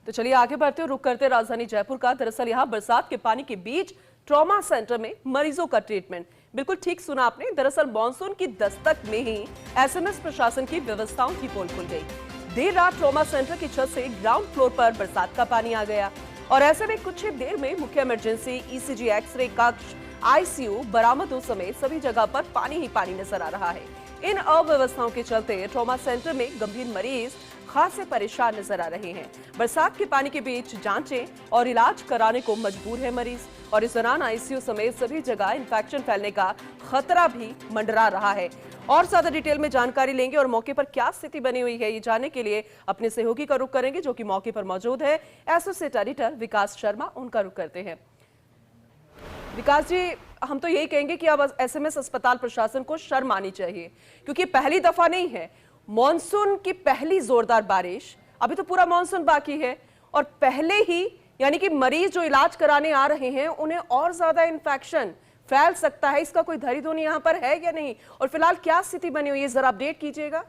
तो चलिए आगे बढ़ते हुए रुक करते राजधानी जयपुर का। दरअसल यहाँ बरसात के पानी के बीच ट्रॉमा सेंटर में मरीजों का ट्रीटमेंट। बिल्कुल ठीक सुना आपने। दरअसल मानसून की दस्तक में ही एसएमएस प्रशासन की व्यवस्थाओं की पोल खुल गई। देर रात ट्रॉमा सेंटर की छत से ग्राउंड फ्लोर पर बरसात का पानी आ गया और ऐसे में कुछ ही देर में मुख्य इमरजेंसी, ईसीजी, एक्सरे कक्ष, आईसीयू, बरामदों समेत सभी जगह पर पानी ही पानी नजर आ रहा है। इन अव्यवस्थाओं के चलते ट्रॉमा सेंटर में गंभीर मरीज खासे परेशान नजर आ रहे हैं। बरसात के पानी के बीच जांचें और इलाज कराने को मजबूर है मरीज और इस दौरान आईसीयू समेत सभी जगह इंफेक्शन फैलने का खतरा भी मंडरा रहा है। और ज्यादा डिटेल में जानकारी लेंगे और मौके पर क्या स्थिति बनी हुई है ये जानने के लिए अपने सहयोगी का रुख करेंगे जो कि मौके पर मौजूद है, एसोसिएट एडिटर विकास शर्मा। उनका रुख करते हैं। विकास जी, हम तो यही कहेंगे कि अब एसएमएस अस्पताल प्रशासन को शर्म आनी चाहिए क्योंकि पहली दफा नहीं है। मॉनसून की पहली जोरदार बारिश, अभी तो पूरा मॉनसून बाकी है और पहले ही यानी कि मरीज जो इलाज कराने आ रहे हैं उन्हें और ज्यादा इन्फेक्शन फैल सकता है। इसका कोई धरी-धोनी यहाँ पर है या नहीं और फिलहाल क्या स्थिति बनी हुई है, जरा अपडेट कीजिएगा।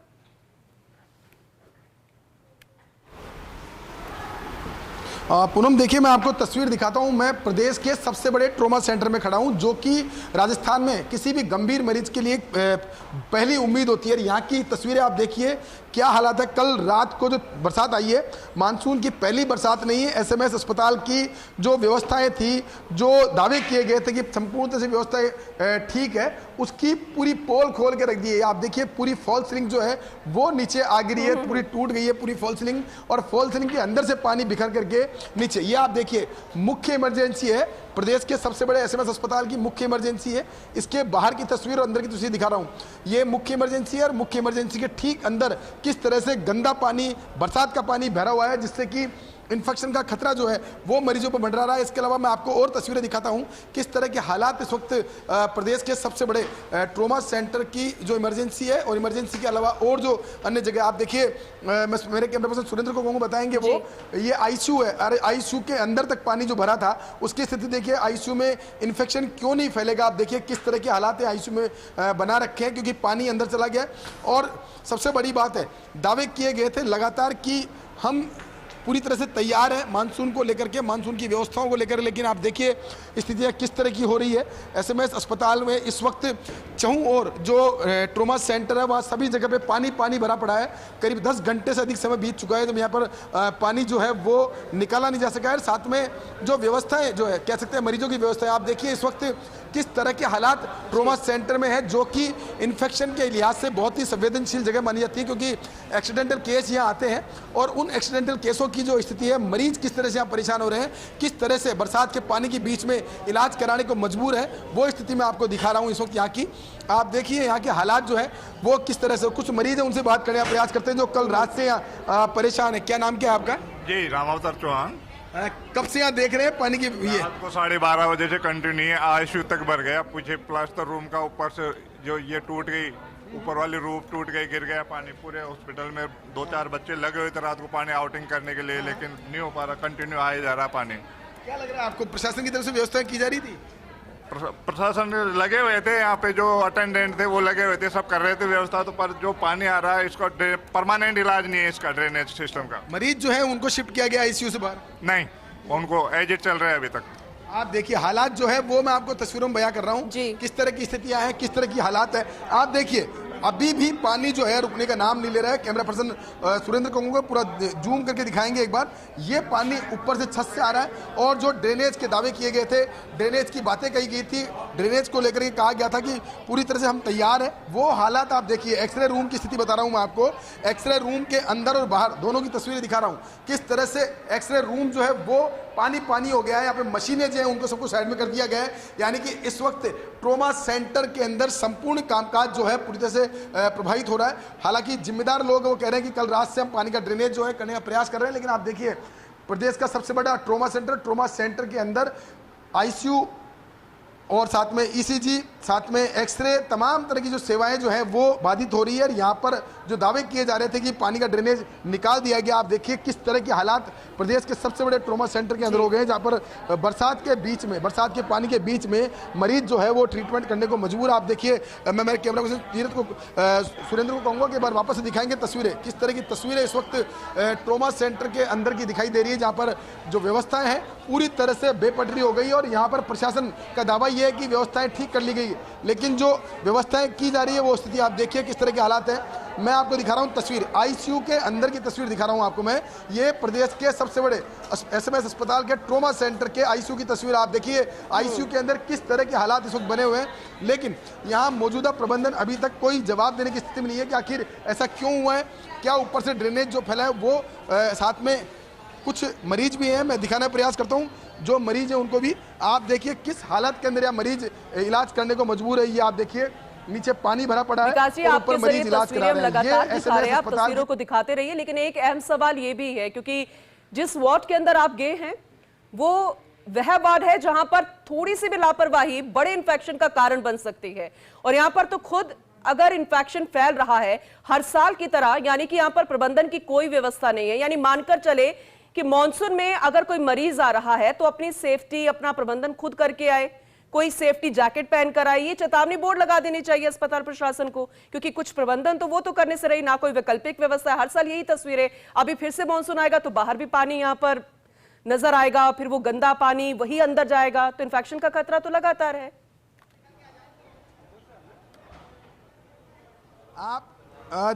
पूनम देखिए, मैं आपको तस्वीर दिखाता हूं। मैं प्रदेश के सबसे बड़े ट्रॉमा सेंटर में खड़ा हूं जो कि राजस्थान में किसी भी गंभीर मरीज के लिए पहली उम्मीद होती है। यहाँ की तस्वीरें आप देखिए, क्या हालात है। कल रात को जो बरसात आई है, मानसून की पहली बरसात नहीं है। एसएमएस अस्पताल की जो व्यवस्थाएं थी, जो दावे किए गए थे कि संपूर्णतः से व्यवस्थाएं ठीक है, उसकी पूरी पोल खोल के रख दी है। आप देखिए, पूरी फॉल सीलिंग जो है वो नीचे आ गिरी है, पूरी टूट गई है पूरी फॉल सीलिंग और फॉल सीलिंग के अंदर से पानी बिखर करके नीचे। ये आप देखिए, मुख्य इमरजेंसी है, प्रदेश के सबसे बड़े एसएमएस अस्पताल की मुख्य इमरजेंसी है। इसके बाहर की तस्वीर और अंदर की तस्वीर दिखा रहा हूं। ये मुख्य इमरजेंसी है और मुख्य इमरजेंसी के ठीक अंदर किस तरह से गंदा पानी, बरसात का पानी भरा हुआ है जिससे कि इन्फेक्शन का खतरा जो है वो मरीजों पर मंडरा रहा है। इसके अलावा मैं आपको और तस्वीरें दिखाता हूं किस तरह के हालात इस वक्त प्रदेश के सबसे बड़े ट्रॉमा सेंटर की जो इमरजेंसी है और इमरजेंसी के अलावा और जो अन्य जगह आप देखिए। मेरे कैमरा पर्सन सुरेंद्र को बताएंगे वो ये आईसीयू है। अरे आईसीयू के अंदर तक पानी जो भरा था उसकी स्थिति देखिए। आईसीयू में इन्फेक्शन क्यों नहीं फैलेगा, आप देखिए किस तरह के हालात है आईसीयू में बना रखे हैं क्योंकि पानी अंदर चला गया। और सबसे बड़ी बात है, दावे किए गए थे लगातार कि हम पूरी तरह से तैयार है मानसून को लेकर के, मानसून की व्यवस्थाओं को लेकर, लेकिन आप देखिए स्थितियां किस तरह की हो रही है। एसएमएस अस्पताल में इस वक्त चहुं और जो ट्रॉमा सेंटर है वहाँ सभी जगह पे पानी पानी भरा पड़ा है। करीब 10 घंटे से अधिक समय बीत चुका है जब यहाँ पर पानी जो है वो निकाला नहीं जा सका है। साथ में जो व्यवस्थाएं जो है कह सकते हैं मरीजों की व्यवस्था है, आप देखिए इस वक्त किस तरह के हालात ट्रॉमा सेंटर में है जो कि इन्फेक्शन के लिहाज से बहुत ही संवेदनशील जगह मानी जाती है क्योंकि एक्सीडेंटल केस यहाँ आते हैं और उन एक्सीडेंटल केसों की जो स्थिति है, मरीज किस तरह से यहाँ परेशान हो रहे हैं, किस तरह से बरसात के पानी के बीच में इलाज कराने को मजबूर है, वो स्थिति मैं आपको दिखा रहा हूँ इस वक्त यहाँ की। आप देखिए यहाँ के हालात जो है वो किस तरह से। कुछ मरीज है उनसे बात करने का प्रयास करते हैं जो कल रात से यहाँ परेशान है। क्या नाम क्या है आपका? जी, रामावतार चौहान। कब से यहाँ देख रहे हैं पानी की? ये रात को 12:30 बजे से कंटिन्यू है, आईसीयू तक भर गया। पूछे प्लास्टर रूम का ऊपर से जो ये टूट गई, ऊपर वाली रूफ टूट गई, गिर गया पानी। पूरे हॉस्पिटल में 2-4 बच्चे लगे हुए थे रात को पानी आउटिंग करने के लिए, लेकिन नहीं हो पा रहा, कंटिन्यू आया जा रहा पानी। क्या लग रहा है आपको, प्रशासन की तरफ से व्यवस्था की जा रही थी? प्रशासन लगे हुए थे, यहाँ पे जो अटेंडेंट थे वो लगे हुए थे, सब कर रहे थे व्यवस्था। तो पर जो पानी आ रहा है इसका परमानेंट इलाज नहीं है इसका, ड्रेनेज सिस्टम का। मरीज जो है उनको शिफ्ट किया गया आईसीयू से बाहर? नहीं, उनको एज इट चल रहा है अभी तक। आप देखिए हालात जो है वो मैं आपको तस्वीरों में बयां कर रहा हूँ किस तरह की स्थितियां हैं, किस तरह की हालात है। आप देखिए अभी भी पानी जो है रुकने का नाम नहीं ले रहा है। कैमरा पर्सन सुरेंद्र को पूरा जूम करके दिखाएंगे एक बार। ये पानी ऊपर से छत से आ रहा है और जो ड्रेनेज के दावे किए गए थे, ड्रेनेज की बातें कही गई थी, ड्रेनेज को लेकर के कहा गया था कि पूरी तरह से हम तैयार है, वो हालात आप देखिए। एक्सरे रूम की स्थिति बता रहा हूँ मैं आपको। एक्सरे रूम के अंदर और बाहर दोनों की तस्वीरें दिखा रहा हूँ किस तरह से एक्सरे रूम जो है वो पानी पानी हो गया है। यहाँ पे मशीनें जो है उनको सबको साइड में कर दिया गया है। यानी कि इस वक्त ट्रॉमा सेंटर के अंदर संपूर्ण कामकाज जो है पूरी तरह से प्रभावित हो रहा है। हालांकि जिम्मेदार लोग वो कह रहे हैं कि कल रात से हम पानी का ड्रेनेज जो है करने का प्रयास कर रहे हैं, लेकिन आप देखिए प्रदेश का सबसे बड़ा ट्रॉमा सेंटर के अंदर आईसीयू, और साथ में ईसीजी, साथ में एक्सरे, तमाम तरह की जो सेवाएं जो है वो बाधित हो रही है। और यहाँ पर जो दावे किए जा रहे थे कि पानी का ड्रेनेज निकाल दिया गया, आप देखिए किस तरह के हालात प्रदेश के सबसे बड़े ट्रॉमा सेंटर के अंदर हो गए हैं, जहाँ पर बरसात के बीच में, बरसात के पानी के बीच में मरीज जो है वो ट्रीटमेंट करने को मजबूर। आप देखिए, मैं मेरे कैमरा पर्सन सुरेंद्र को कहूँगा कि एक बार वापस से दिखाएंगे तस्वीरें, किस तरह की तस्वीरें इस वक्त ट्रॉमा सेंटर के अंदर की दिखाई दे रही है, जहाँ पर जो व्यवस्थाएं हैं पूरी तरह से बेपटरी हो गई। और यहाँ पर प्रशासन का दावा ये है कि व्यवस्थाएं ठीक कर ली गई, लेकिन जो व्यवस्थाएं की जा रही है वो स्थिति आप देखिए किस तरह के हालात हैं। मैं आपको दिखा रहा हूं तस्वीर, आईसीयू के अंदर की तस्वीर दिखा रहा हूं आपको मैं। ये प्रदेश के सबसे बड़े एसएमएस अस्पताल के ट्रॉमा सेंटर के आईसीयू की तस्वीर आप देखिए। आईसीयू के अंदर किस तरह के हालात इस वक्त बने हुए हैं, लेकिन यहाँ मौजूदा प्रबंधन अभी तक कोई जवाब देने की स्थिति में नहीं है कि आखिर ऐसा क्यों हुआ है। क्या ऊपर से ड्रेनेज जो फैला है वो, साथ में कुछ मरीज भी हैं, मैं दिखाने का प्रयास करता हूं। जो मरीज हैं उनको भी आप देखिए किस हालत के अंदर या मरीज इलाज करने को मजबूर है। ये आप देखिए नीचे पानी भरा पड़ा है और ऊपर मरीज इलाज करा रहे हैं। ये एसएमएस अस्पताल तस्वीरों को दिखाते रहिए, लेकिन एक अहम सवाल ये भी है, क्योंकि जिस वार्ड के अंदर आप गए हैं वो वह वार्ड है जहां पर थोड़ी सी भी लापरवाही बड़े इन्फेक्शन का कारण बन सकती है। और यहां पर तो खुद अगर इन्फेक्शन फैल रहा है हर साल की तरह, यानी कि यहां पर प्रबंधन की कोई व्यवस्था नहीं है। यानी मानकर चले कि मॉनसून में अगर कोई मरीज आ रहा है तो अपनी सेफ्टी, अपना प्रबंधन खुद करके आए, कोई सेफ्टी जैकेट पहन कर आए। ये चेतावनी बोर्ड लगा देनी चाहिए अस्पताल प्रशासन को, क्योंकि कुछ प्रबंधन तो वो तो करने से रही, ना कोई वैकल्पिक व्यवस्था है। हर साल यही तस्वीरें, अभी फिर से मॉनसून आएगा तो बाहर भी पानी यहाँ पर नजर आएगा, फिर वो गंदा पानी वही अंदर जाएगा, तो इन्फेक्शन का खतरा तो लगातार है। आप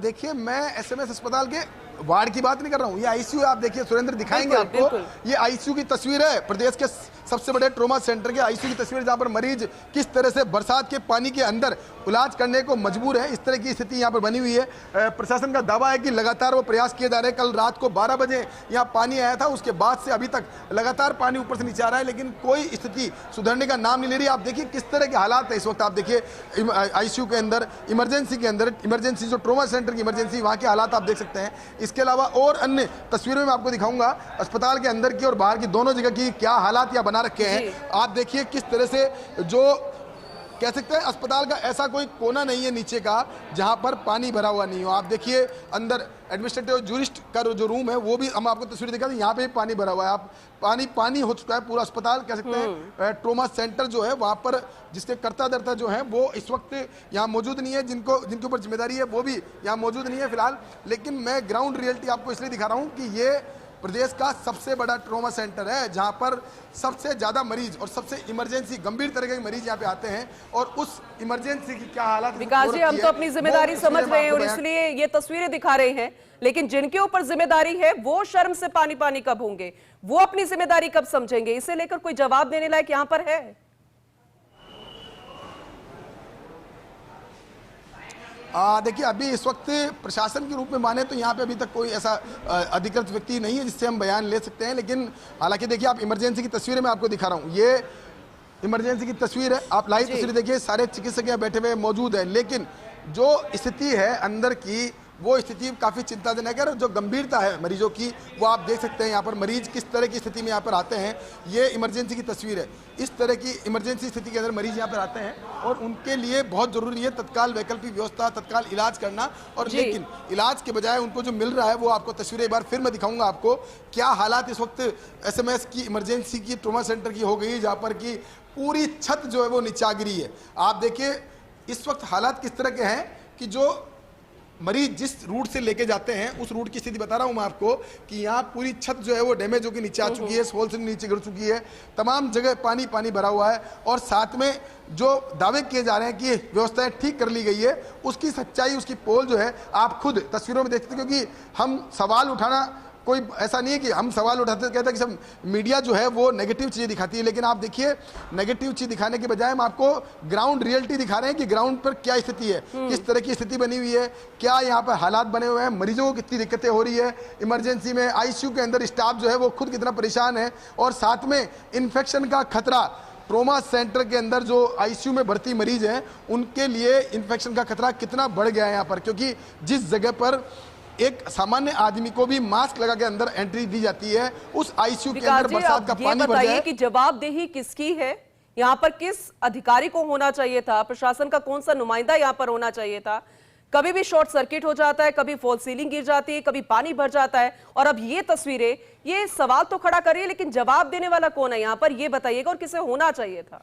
देखिए, मैं एसएमएस अस्पताल के वार्ड की बात नहीं कर रहा हूं, ये आईसीयू आप देखिए, सुरेंद्र दिखाएंगे आपको। ये आईसीयू की तस्वीर है, प्रदेश के सबसे बड़े ट्रॉमा सेंटर के आईसीयू की तस्वीर, जहां पर मरीज किस तरह से बरसात के पानी के अंदर इलाज करने को मजबूर है। इस तरह की स्थिति यहां पर बनी हुई है। प्रशासन का दावा है कि लगातार वो प्रयास किए जा रहे हैं। कल रात को 12 बजे यहां पानी आया था, उसके बाद से अभी तक लगातार पानी ऊपर से नीचे आ रहा है, लेकिन कोई स्थिति सुधरने का नाम नहीं ले रही। आप देखिए किस तरह के हालात है इस वक्त। आप देखिए आईसीयू के अंदर, इमरजेंसी के अंदर, इमरजेंसी जो ट्रॉमा सेंटर की इमरजेंसी, वहां के हालात आप देख सकते हैं। इसके अलावा और अन्य तस्वीरों में आपको दिखाऊंगा अस्पताल के अंदर की और बाहर की दोनों जगह की क्या हालात या बना रखे हैं। आप देखिए किस तरह से, जो कह सकते हैं अस्पताल का ऐसा कोई कोना नहीं है नीचे का जहां पर पानी भरा हुआ नहीं हो। आप देखिए अंदर एडमिनिस्ट्रेटिव जूरिस्ट का जो रूम है वो भी हम आपको तस्वीर दिखाते हैं, यहाँ पे पानी भरा हुआ है। आप पानी हो चुका है पूरा अस्पताल, कह सकते हैं ट्रॉमा सेंटर जो है वहां पर जिसके कर्ता धर्ता जो है वो इस वक्त यहाँ मौजूद नहीं है, जिनके ऊपर जिम्मेदारी है वो भी यहाँ मौजूद नहीं है फिलहाल। लेकिन मैं ग्राउंड रियलिटी आपको इसलिए दिखा रहा हूँ कि ये प्रदेश का सबसे बड़ा ट्रॉमा सेंटर है, जहां पर सबसे ज्यादा मरीज और सबसे इमरजेंसी गंभीर तरह के मरीज यहां पे आते हैं। और उस इमरजेंसी की क्या हालत, विकास जी, हम तो अपनी जिम्मेदारी समझ रहे हैं और इसलिए ये तस्वीरें दिखा रहे हैं, लेकिन जिनके ऊपर जिम्मेदारी है वो शर्म से पानी पानी कब होंगे, वो अपनी जिम्मेदारी कब समझेंगे, इसे लेकर कोई जवाब देने लायक यहां पर है? देखिए, अभी इस वक्त प्रशासन के रूप में माने तो यहाँ पे अभी तक कोई ऐसा अधिकृत व्यक्ति नहीं है जिससे हम बयान ले सकते हैं। लेकिन हालांकि देखिए, आप इमरजेंसी की तस्वीरें मैं आपको दिखा रहा हूँ, ये इमरजेंसी की तस्वीर है। आप लाइव तस्वीर देखिए, सारे चिकित्सक यहाँ बैठे हुए मौजूद हैं, लेकिन जो स्थिति है अंदर की वो स्थिति काफ़ी चिंताजनक है। और जो गंभीरता है मरीजों की वो आप देख सकते हैं। यहाँ पर मरीज किस तरह की स्थिति में यहाँ पर आते हैं, ये इमरजेंसी की तस्वीर है। इस तरह की इमरजेंसी स्थिति के अंदर मरीज यहाँ पर आते हैं और उनके लिए बहुत ज़रूरी है तत्काल वैकल्पिक व्यवस्था, तत्काल इलाज करना। और लेकिन इलाज के बजाय उनको जो मिल रहा है वो आपको तस्वीरें एक बार फिर मैं दिखाऊंगा आपको क्या हालात इस वक्त एसएमएस की इमरजेंसी की ट्रॉमा सेंटर की हो गई, जहाँ पर की पूरी छत जो है वो नीचे आ गिरी है। आप देखिए इस वक्त हालात किस तरह के हैं कि जो मरीज जिस रूट से लेके जाते हैं उस रूट की स्थिति बता रहा हूं मैं आपको कि यहाँ पूरी छत जो है वो डैमेज होकर नीचे आ चुकी है, सोल से नीचे गिर चुकी है, तमाम जगह पानी पानी भरा हुआ है। और साथ में जो दावे किए जा रहे हैं कि व्यवस्थाएं ठीक कर ली गई है, उसकी सच्चाई, उसकी पोल जो है आप खुद तस्वीरों में देखते हैं। क्योंकि हम सवाल उठाना, कोई ऐसा नहीं है कि हम सवाल उठाते कहते हैं कि सब मीडिया जो है वो नेगेटिव चीज़ें दिखाती है, लेकिन आप देखिए नेगेटिव चीज़ दिखाने के बजाय हम आपको ग्राउंड रियलिटी दिखा रहे हैं कि ग्राउंड पर क्या स्थिति है, किस तरह की स्थिति बनी हुई है, क्या यहाँ पर हालात बने हुए हैं, मरीजों को कितनी दिक्कतें हो रही है। इमरजेंसी में आईसीयू के अंदर स्टाफ जो है वो खुद कितना परेशान है, और साथ में इन्फेक्शन का खतरा ट्रॉमा सेंटर के अंदर जो आईसीयू में भर्ती मरीज हैं उनके लिए इन्फेक्शन का खतरा कितना बढ़ गया है यहाँ पर। क्योंकि जिस जगह पर एक सामान्य आदमी को भी मास्क लगा के अंदर एंट्री दी जाती है, उस आईसीयू के अंदर बरसात का पानी भर जाए। कि जवाबदेही किसकी है? यहाँ पर किस अधिकारी को होना चाहिए था, प्रशासन का कौन सा नुमाइंदा यहाँ पर होना चाहिए था। कभी भी शॉर्ट सर्किट हो जाता है, कभी फॉल सीलिंग गिर जाती है, कभी पानी भर जाता है, और अब ये तस्वीरें, ये सवाल तो खड़ा करिए, लेकिन जवाब देने वाला कौन है यहाँ पर, ये बताइएगा, और किसे होना चाहिए था।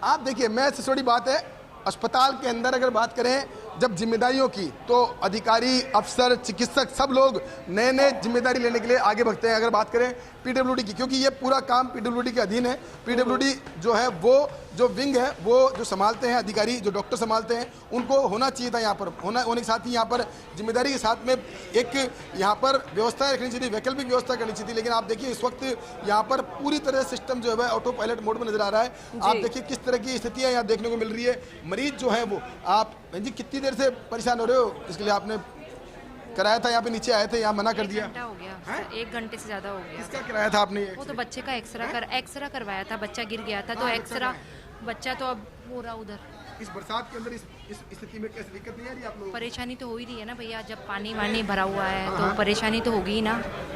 आप देखिए, मैं सबसे बड़ी बात है, अस्पताल के अंदर अगर बात करें जब जिम्मेदारियों की, तो अधिकारी, अफसर, चिकित्सक सब लोग नए नए जिम्मेदारी लेने के लिए आगे बढ़ते हैं। अगर बात करें पीडब्ल्यूडी की, क्योंकि ये पूरा काम पीडब्ल्यूडी के अधीन है। पीडब्ल्यूडी जो है, वो जो विंग है, वो जो संभालते हैं अधिकारी, जो डॉक्टर संभालते हैं, उनको होना चाहिए था यहाँ पर, होने के साथ ही यहाँ पर जिम्मेदारी के साथ में एक यहाँ पर व्यवस्था रखनी चाहिए, वैकल्पिक व्यवस्था करनी चाहिए। लेकिन आप देखिए इस वक्त यहाँ पर पूरी तरह सिस्टम जो है ऑटो पायलट मोड में नजर आ रहा है। आप देखिए किस तरह की स्थितियाँ यहाँ देखने को मिल रही है। मरीज जो है वो, आप जी कितनी देर से परेशान हो रहे हो, इसके लिए आपने कराया था, यहाँ पे नीचे आए थे, यहाँ मना कर दिया? हो गया, 1 घंटे से ज्यादा हो गया। किसका कराया था आपने? वो तो बच्चे का एक्सरा करवाया था, बच्चा गिर गया था, तो एक्सरा, बच्चा तो अब पूरा उधर। इस बरसात के अंदर इस स्थिति में कैसे दिक्कत नहीं आ रही आप लोगों को? परेशानी तो हो ही रही है ना भैया, जब पानी वानी भरा हुआ है तो परेशानी तो होगी ही ना।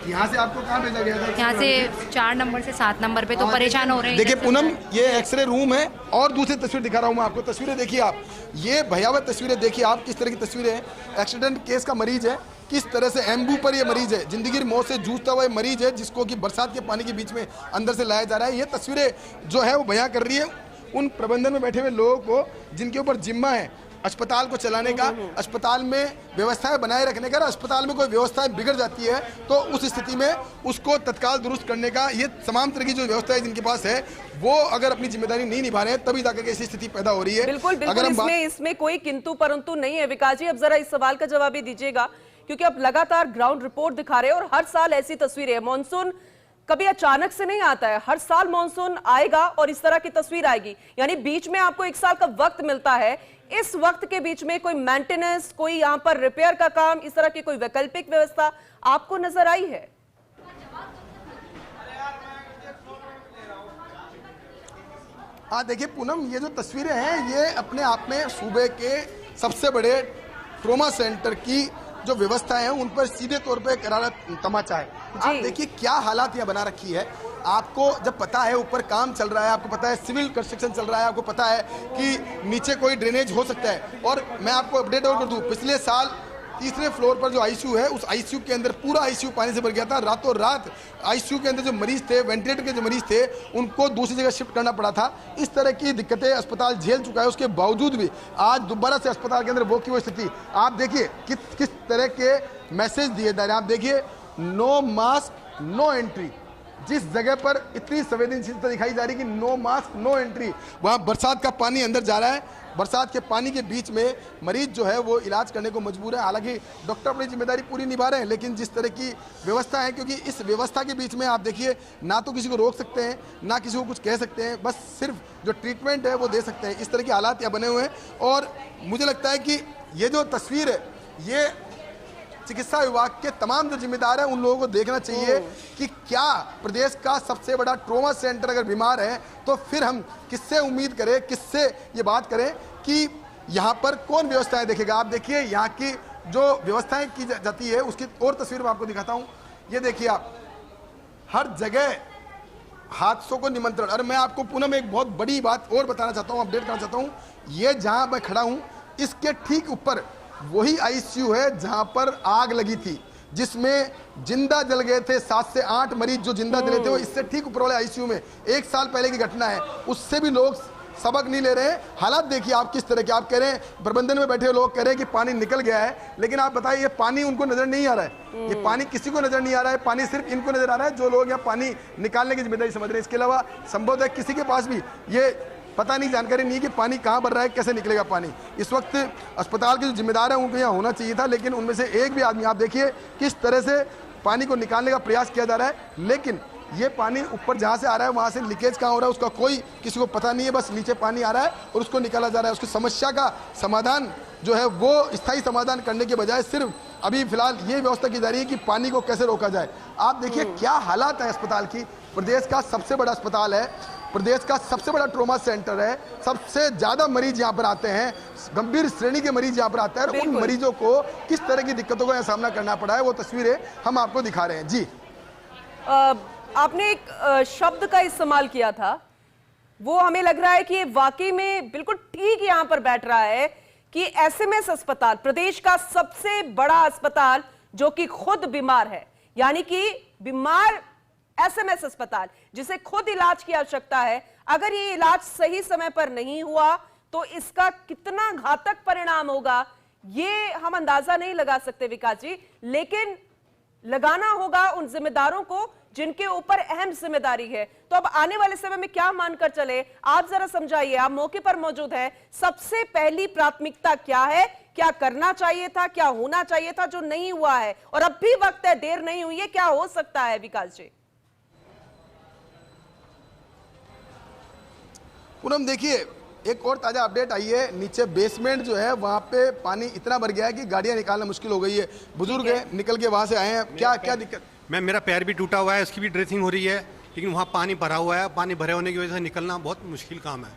यहाँ से आपको कहाँ भेजा गया था? यहाँ से 4 नंबर से 7 नंबर पे तो परेशान हो रहे हैं। देखिए पूनम, ये एक्सरे रूम है, और दूसरी तस्वीर दिखा रहा हूँ मैं आपको। तस्वीरें देखिए आप, ये भयावह तस्वीरें देखिए आप, किस तरह की तस्वीरें हैं। एक्सीडेंट केस का मरीज है, किस तरह से एम्बू पर ये मरीज है, जिंदगी की मौत से जूझता हुआ मरीज है, जिसको कि बरसात के पानी के बीच में अंदर से लाया जा रहा है। ये तस्वीरें जो है वो बयां कर रही है उन प्रबंधन में बैठे हुए लोगों को, जिनके ऊपर जिम्मा है अस्पताल को चलाने का, अस्पताल में व्यवस्थाएं बनाए रखने का। अस्पताल में कोई व्यवस्थाएं बिगड़ जाती है तो उस स्थिति में उसको तत्काल दुरुस्त करने का, ये तमाम तरह की जो व्यवस्थाएं जिनके पास है, वो अगर अपनी जिम्मेदारी नहीं निभा रहे हैं, तभी जाकर के ऐसी स्थिति पैदा हो रही है। बिल्कुल बिल्कुल, इसमें कोई किंतु परंतु नहीं है। विकास जी, अब जरा इस सवाल का जवाब भी दीजिएगा, क्योंकि अब लगातार ग्राउंड रिपोर्ट दिखा रहे हैं और हर साल ऐसी तस्वीरें, मानसून कभी अचानक से नहीं आता है, हर साल मानसून आएगा और इस तरह की तस्वीर आएगी, यानी बीच में आपको 1 साल का वक्त मिलता है। इस वक्त के बीच में कोई मेंटेनेंस, कोई यहाँ पर रिपेयर का काम, इस तरह की कोई वैकल्पिक व्यवस्था आपको नजर आई है? हाँ देखिए पूनम, ये जो तस्वीरें हैं, ये अपने आप में सूबे के सबसे बड़े ट्रॉमा सेंटर की जो व्यवस्था है उन पर सीधे तौर पे करारा तमाचा है। आप देखिए क्या हालात यहाँ बना रखी है। आपको जब पता है ऊपर काम चल रहा है, आपको पता है सिविल कंस्ट्रक्शन चल रहा है, आपको पता है कि नीचे कोई ड्रेनेज हो सकता है, और मैं आपको अपडेट और कर दूं, पिछले साल 3रे फ्लोर पर जो आईसीयू है, उस आईसीयू के अंदर पूरा आईसीयू पानी से भर गया था। रातों रात आईसीयू के अंदर जो मरीज थे, वेंटिलेटर के जो मरीज थे, उनको दूसरी जगह शिफ्ट करना पड़ा था। इस तरह की दिक्कतें अस्पताल झेल चुका है, उसके बावजूद भी आज दोबारा से अस्पताल के अंदर वो की वो स्थिति। आप देखिए किस तरह के मैसेज दिए जा रहे हैं। आप देखिए, नो मास्क नो एंट्री। जिस जगह पर इतनी संवेदनशीलता दिखाई जा रही है कि नो मास्क नो एंट्री, वहाँ बरसात का पानी अंदर जा रहा है। बरसात के पानी के बीच में मरीज जो है वो इलाज करने को मजबूर है। हालांकि डॉक्टर अपनी जिम्मेदारी पूरी निभा रहे हैं, लेकिन जिस तरह की व्यवस्था है, क्योंकि इस व्यवस्था के बीच में आप देखिए, ना तो किसी को रोक सकते हैं, ना किसी को कुछ कह सकते हैं, बस सिर्फ जो ट्रीटमेंट है वो दे सकते हैं। इस तरह के हालात यहाँ बने हुए हैं, और मुझे लगता है कि ये जो तस्वीर है, ये चिकित्सा विभाग के तमाम जो जिम्मेदार हैं उन लोगों को देखना चाहिए कि क्या प्रदेश का सबसे बड़ा ट्रॉमा सेंटर अगर बीमार है, तो फिर हम किससे उम्मीद करें, किससे ये बात करें कि यहाँ पर कौन व्यवस्थाएं देखेगा। आप देखिए यहाँ की जो व्यवस्थाएं की जाती है, उसकी और तस्वीर मैं आपको दिखाता हूँ। ये देखिए आप, हर जगह हादसों को निमंत्रण। और मैं आपको पुनः एक बहुत बड़ी बात और बताना चाहता हूँ, अपडेट करना चाहता हूँ। ये जहाँ मैं खड़ा हूँ, इसके ठीक ऊपर वही आईसीयू है जहां पर आग लगी थी, जिसमें जिंदा जल गए थे 7 से 8 मरीज जो जिंदा जले थे। वो इससे ठीक ऊपर वाले आईसीयू में 1 साल पहले की घटना है, उससे भी लोग सबक नहीं ले रहे हैं। हालात देखिए आप किस तरह के। आप कह रहे हैं, प्रबंधन में बैठे हुए लोग कह रहे हैं कि पानी निकल गया है, लेकिन आप बताइए ये पानी उनको नजर नहीं आ रहा है। ये पानी किसी को नजर नहीं आ रहा है, पानी सिर्फ इनको नजर आ रहा है जो लोग यहाँ पानी निकालने की जिम्मेदारी समझ रहे हैं। इसके अलावा संभवतः है किसी के पास भी ये पता नहीं, जानकारी नहीं कि पानी कहाँ भर रहा है, कैसे निकलेगा पानी। इस वक्त अस्पताल के जो जिम्मेदार हैं उनको यहाँ होना चाहिए था, लेकिन उनमें से एक भी आदमी, आप देखिए किस तरह से पानी को निकालने का प्रयास किया जा रहा है, लेकिन ये पानी ऊपर जहाँ से आ रहा है वहाँ से लीकेज कहाँ हो रहा है उसका कोई किसी को पता नहीं है। बस नीचे पानी आ रहा है और उसको निकाला जा रहा है। उसकी समस्या का समाधान जो है वो स्थायी समाधान करने के बजाय सिर्फ अभी फिलहाल ये व्यवस्था की जा रही है कि पानी को कैसे रोका जाए। आप देखिए क्या हालात है अस्पताल की। प्रदेश का सबसे बड़ा अस्पताल है, प्रदेश का सबसे बड़ा ट्रॉमा सेंटर है, सबसे ज्यादा मरीज यहाँ पर आते हैं, गंभीर श्रेणी के मरीज यहाँ पर आते हैं, और उन मरीजों को किस तरह की दिक्कतों का सामना करना पड़ा है वो तस्वीरें हम आपको दिखा रहे हैं। जी आपने एक शब्द का इस्तेमाल किया था, वो हमें लग रहा है कि वाकई में बिल्कुल ठीक यहां पर बैठ रहा है कि एसएमएस अस्पताल, प्रदेश का सबसे बड़ा अस्पताल जो कि खुद बीमार है, यानी कि बीमार एसएमएस अस्पताल जिसे खुद इलाज की आवश्यकता है, अगर ये इलाज सही समय पर नहीं हुआ तो इसका कितना घातक परिणाम होगा ये हम अंदाजा नहीं लगा सकते विकास जी, लेकिन लगाना होगा उन जिम्मेदारों को जिनके ऊपर अहम जिम्मेदारी है। तो अब आने वाले समय में क्या मानकर चले, आप जरा समझाइए, आप मौके पर मौजूद हैं। सबसे पहली प्राथमिकता क्या है, क्या करना चाहिए था, क्या होना चाहिए था जो नहीं हुआ है, और अब भी वक्त है, देर नहीं हुई है, क्या हो सकता है विकास जी? पूनम देखिए, एक और ताजा अपडेट आई है, नीचे बेसमेंट जो है वहां पे पानी इतना भर गया है कि गाड़ियां निकालना मुश्किल हो गई है। बुजुर्ग है, निकल के वहां से आए हैं, क्या क्या दिक्कत? मेरा पैर भी टूटा हुआ है, उसकी भी ड्रेसिंग हो रही है, लेकिन वहाँ पानी भरा हुआ है। पानी भरे होने की वजह से निकलना बहुत मुश्किल काम है।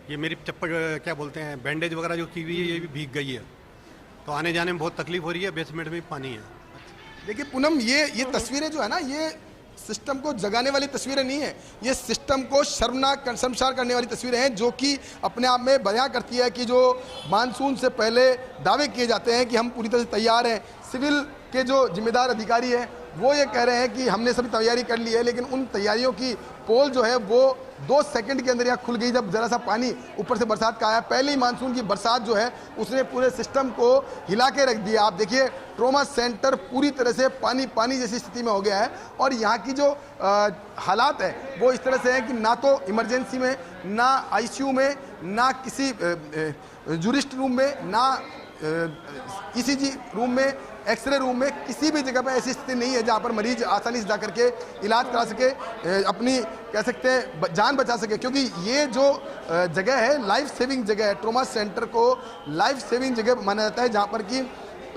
ये मेरी चप्पल क्या बोलते हैं, बैंडेज वगैरह जो की हुई है ये भी भीग गई है, तो आने जाने में बहुत तकलीफ हो रही है। बेसमेंट में पानी है। देखिए पूनम, ये तस्वीरें जो है ना, ये सिस्टम को जगाने वाली तस्वीरें नहीं है, ये सिस्टम को शर्मसार करने वाली तस्वीरें हैं, जो कि अपने आप में बयां करती है कि जो मानसून से पहले दावे किए जाते हैं कि हम पूरी तरह से तैयार हैं, सिविल के जो जिम्मेदार अधिकारी हैं वो ये कह रहे हैं कि हमने सभी तैयारी कर ली है, लेकिन उन तैयारियों की पोल जो है वो 2 सेकंड के अंदर यहाँ खुल गई जब जरा सा पानी ऊपर से बरसात का आया। पहले ही मानसून की बरसात जो है उसने पूरे सिस्टम को हिला के रख दिया। आप देखिए, ट्रॉमा सेंटर पूरी तरह से पानी पानी जैसी स्थिति में हो गया है, और यहाँ की जो हालात है वो इस तरह से है कि ना तो इमरजेंसी में, ना आईसीयू में, ना किसी जूरिस्ट रूम में, ना ईसीजी रूम में, एक्सरे रूम में, किसी भी जगह पर ऐसी स्थिति नहीं है जहां पर मरीज आसानी से जाकर के इलाज करा सके, अपनी कह सकते हैं जान बचा सके। क्योंकि ये जो जगह है लाइफ सेविंग जगह है, ट्रॉमा सेंटर को लाइफ सेविंग जगह माना जाता है, जहां पर कि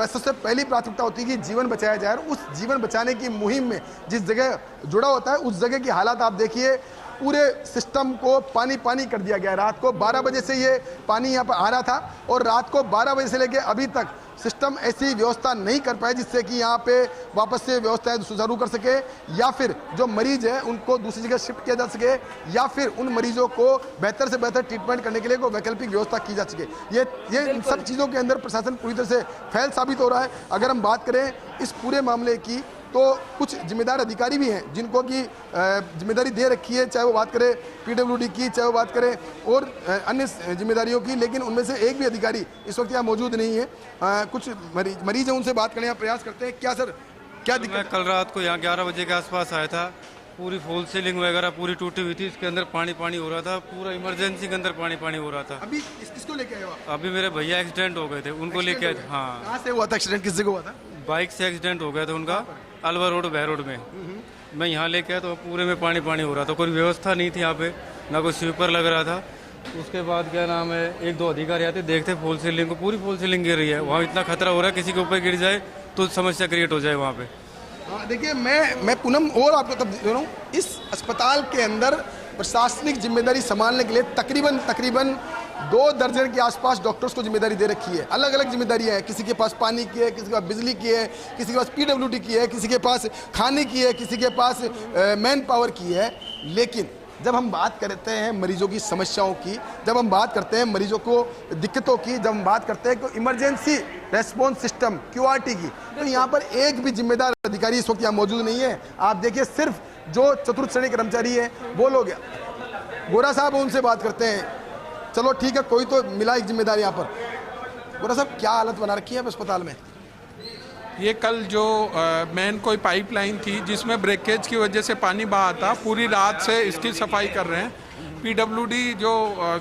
सबसे पहली प्राथमिकता होती है कि जीवन बचाया जाए। और उस जीवन बचाने की मुहिम में जिस जगह जुड़ा होता है उस जगह की हालात आप देखिए, पूरे सिस्टम को पानी पानी कर दिया गया। रात को 12 बजे से ये पानी यहाँ पर आ रहा था, और रात को 12 बजे से लेकर अभी तक सिस्टम ऐसी व्यवस्था नहीं कर पाए जिससे कि यहाँ पे वापस से व्यवस्थाएं सुचारू कर सके, या फिर जो मरीज है उनको दूसरी जगह शिफ्ट किया जा सके, या फिर उन मरीजों को बेहतर से बेहतर ट्रीटमेंट करने के लिए कोई वैकल्पिक व्यवस्था की जा सके। ये इन सब चीज़ों के अंदर प्रशासन पूरी तरह से फेल साबित हो रहा है। अगर हम बात करें इस पूरे मामले की, तो कुछ जिम्मेदार अधिकारी भी हैं जिनको कि जिम्मेदारी दे रखी है, चाहे वो बात करें पीडब्ल्यूडी की, चाहे वो बात करें और अन्य जिम्मेदारियों की, लेकिन उनमें से एक भी अधिकारी इस वक्त यहाँ मौजूद नहीं है। कुछ मरीज हैं, उनसे बात करने का प्रयास करते हैं। क्या सर, क्या दिक्कत? मैं कल रात को यहाँ 11 बजे के आसपास आया था, पूरी फॉल सीलिंग वगैरह पूरी टूटी हुई थी, इसके अंदर पानी पानी हो रहा था, पूरा इमरजेंसी के अंदर पानी पानी हो रहा था। अभी किसको लेके आए हो आप? अभी मेरे भैया एक्सीडेंट हो गए थे, उनको लेके आए थे। हाँ, कहाँ से हुआ था एक्सीडेंट, किस जगह हुआ था? बाइक से एक्सीडेंट हो गया था उनका, अलवर रोड बह रोड में। मैं यहाँ लेके आया तो पूरे में पानी पानी हो रहा था, कोई व्यवस्था नहीं थी यहाँ पे, ना कोई स्वीपर लग रहा था। उसके बाद क्या नाम है, 1-2 अधिकारी आते देखते फॉल सीलिंग को, पूरी फॉल सीलिंग गिर रही है, वहाँ इतना खतरा हो रहा है किसी के ऊपर गिर जाए तो समस्या क्रिएट हो जाए वहाँ पे। देखिए, मैं पूनम और आपको तब दे रहा हूँ, इस अस्पताल के अंदर प्रशासनिक जिम्मेदारी संभालने के लिए तकरीबन 2 दर्जन के आसपास डॉक्टर्स को जिम्मेदारी दे रखी है। अलग अलग जिम्मेदारियां हैं, किसी के पास पानी की है, किसी के पास बिजली की है, किसी के पास पीडब्ल्यूडी की है, किसी के पास खाने की है, किसी के पास मैन पावर की है। लेकिन जब हम बात करते हैं मरीजों की समस्याओं की, जब हम बात करते हैं मरीजों को दिक्कतों की, जब हम बात करते हैं इमरजेंसी रेस्पॉन्स सिस्टम QRT की, तो यहाँ पर एक भी जिम्मेदार अधिकारी इस वक्त यहाँ मौजूद नहीं है। आप देखिए, सिर्फ जो चतुर्थ श्रेणी कर्मचारी है वो लोग, गोरा साहब, उनसे बात करते हैं। चलो ठीक है, कोई तो मिला एक जिम्मेदार यहाँ पर। गोरा साहब, क्या हालत बना रखी है अस्पताल में? ये कल जो मेन कोई पाइपलाइन थी जिसमें ब्रेकेज की वजह से पानी बहा था, पूरी रात से इसकी सफाई कर रहे हैं। पीडब्ल्यूडी जो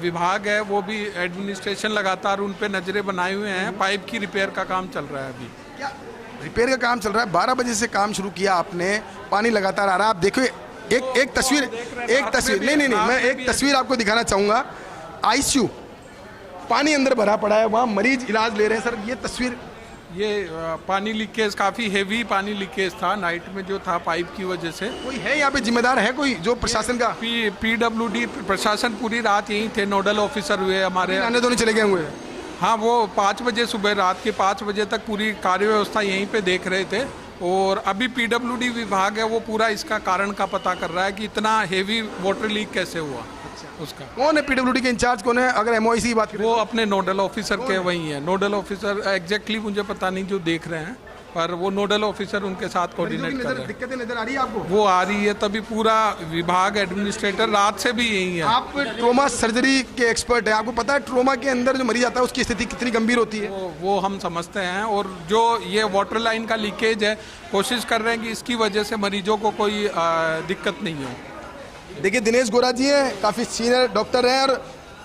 विभाग है वो भी एडमिनिस्ट्रेशन लगातार उन पे नजरें बनाए हुए हैं। पाइप की रिपेयर का काम चल रहा है। अभी क्या रिपेयर का काम चल रहा है? 12 बजे से काम शुरू किया आपने, पानी लगातार आ रहा है। आप देखो एक तस्वीर नहीं, मैं एक तस्वीर आपको दिखाना चाहूँगा। आईसीयू पानी अंदर भरा पड़ा है, वहाँ मरीज इलाज ले रहे हैं। सर, ये तस्वीर, ये पानी लीकेज, काफ़ी हेवी पानी लीकेज था नाइट में जो था पाइप की वजह से। कोई है यहाँ पे जिम्मेदार है कोई जो प्रशासन का? पीडब्ल्यूडी प्रशासन पूरी रात यहीं थे, नोडल ऑफिसर हुए हमारे। आने तो नहीं चले गए हुए? हाँ, वो 5 बजे, सुबह रात के 5 बजे तक पूरी कार्य व्यवस्था यहीं पे देख रहे थे। और अभी पीडब्ल्यूडी विभाग है वो पूरा इसका कारण का पता कर रहा है कि इतना हेवी वाटर लीक कैसे हुआ उसका। कौन है पीडब्ल्यूडी के इंचार्ज, कौन है? अगर एमओआईसी की बात करें, वो अपने नोडल ऑफिसर के वही है। नोडल ऑफिसर एग्जैक्टली मुझे पता नहीं जो देख रहे हैं, पर वो नोडल ऑफिसर उनके साथ कोऑर्डिनेट कर रहे हैं। दिक्कतें नजर आ रही है आपको? वो आ रही है, तभी पूरा विभाग एडमिनिस्ट्रेटर रात से भी यही है। आप ट्रोमा सर्जरी के एक्सपर्ट हैं, आपको पता है ट्रोमा के अंदर जो मरीज आता है उसकी स्थिति कितनी गंभीर होती है? वो हम समझते हैं, और जो ये वाटर लाइन का लीकेज है, कोशिश कर रहे हैं कि इसकी वजह से मरीजों को कोई दिक्कत नहीं हो। देखिए दिनेश गोरा जी हैं, काफ़ी सीनियर डॉक्टर हैं और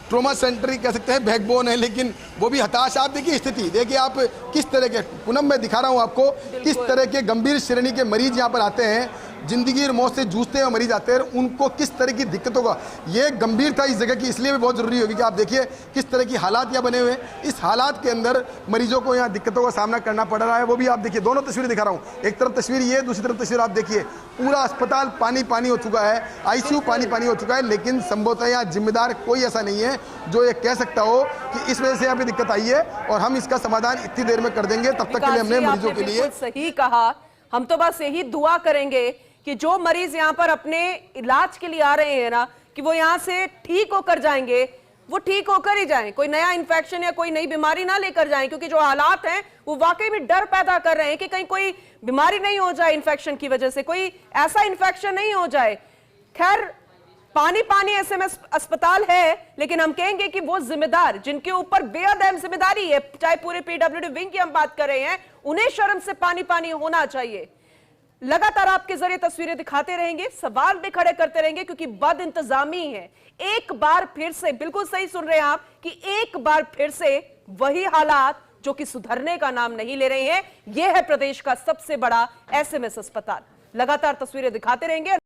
ट्रोमा सेंटर कह सकते हैं बैकबोन है, लेकिन वो भी हताश। आप देखिए स्थिति, देखिए आप किस तरह के, पूनम मैं दिखा रहा हूँ आपको किस तरह के गंभीर श्रेणी के मरीज यहाँ पर आते हैं, जिंदगी और मौत से जूझते हुए मरीज आते हैं, उनको किस तरह की दिक्कतों का ये गंभीरता इस जगह की इसलिए भी बहुत जरूरी होगी कि आप देखिए किस तरह की हालात यहाँ बने हुए हैं। इस हालात के अंदर मरीजों को यहाँ दिक्कतों का सामना करना पड़ रहा है। वो भी आप देखिए, दोनों तस्वीरें दिखा रहा हूँ, एक तरफ तस्वीर ये, दूसरी तरफ तस्वीर आप देखिए, पूरा अस्पताल पानी पानी हो चुका है, आईसीयू पानी पानी हो चुका है, लेकिन संभवतः यहाँ जिम्मेदार कोई ऐसा नहीं है जो ये कह सकता हो कि इस वजह से यहाँ पे दिक्कत आई है और हम इसका समाधान इतनी देर में कर देंगे। तब तक के लिए हमने मरीजों के लिए सही कहा, हम तो बस यही दुआ करेंगे कि जो मरीज यहाँ पर अपने इलाज के लिए आ रहे हैं ना, कि वो यहाँ से ठीक होकर जाएंगे, वो ठीक होकर ही जाएं, कोई नया इन्फेक्शन या कोई नई बीमारी ना लेकर जाएं, क्योंकि जो हालात हैं वो वाकई में डर पैदा कर रहे हैं कि कहीं कोई बीमारी नहीं हो जाए इन्फेक्शन की वजह से, कोई ऐसा इन्फेक्शन नहीं हो जाए। खैर पानी पानी एसएमएस अस्पताल है, लेकिन हम कहेंगे कि वो जिम्मेदार जिनके ऊपर बेहद अहम जिम्मेदारी है, चाहे पूरे पीडब्ल्यूडी विंग की हम बात कर रहे हैं, उन्हें शर्म से पानी पानी होना चाहिए। लगातार आपके जरिए तस्वीरें दिखाते रहेंगे, सवाल भी खड़े करते रहेंगे, क्योंकि बद इंतजामी है। एक बार फिर से, बिल्कुल सही सुन रहे हैं आप, कि एक बार फिर से वही हालात जो कि सुधरने का नाम नहीं ले रहे हैं। यह है प्रदेश का सबसे बड़ा एसएमएस अस्पताल। लगातार तस्वीरें दिखाते रहेंगे।